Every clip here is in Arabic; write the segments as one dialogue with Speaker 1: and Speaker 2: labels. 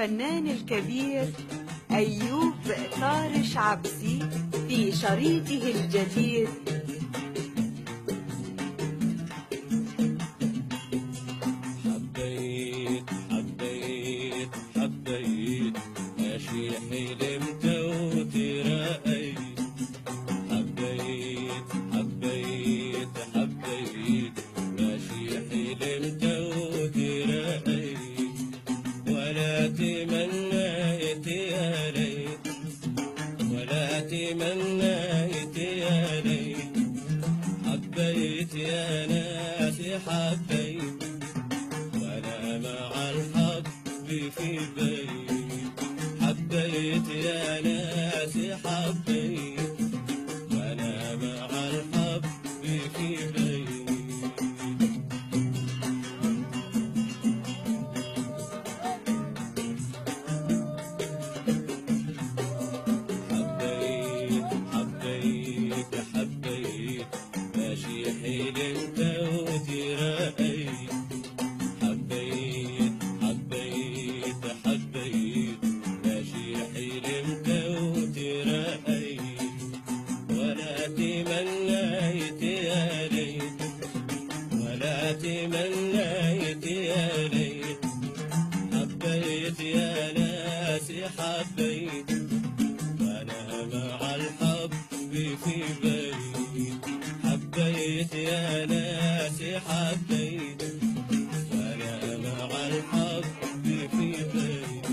Speaker 1: الفنان الكبير أيوب طارش عبسي في شريطه الجديد
Speaker 2: حبيت حبيت حبيت ماشي حلمت وترقيت. حبيت حبيت حبيت ماشي حلمت وترقيت. ولا تمنيت يا ريت ولا تمنيت يا ريت. حبيت يا ناس حبيت وانا مع الحب في بيت. حبيت يا ناس حبيت وانا مع الحب في بيت. حبيت حبيت حبيت ماشي حلمت وترقيت. حبيت حبيت حبيت ماشي حلمت وترقيت. ولا تمنيت يا ريت ولا تمنيت يا ريت. حبيت يا ناس حبيت وانا مع الحب في بيت. حبيت يا ناس حبيت وانا مع الحب في بيت.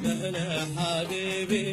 Speaker 2: انا حبيبي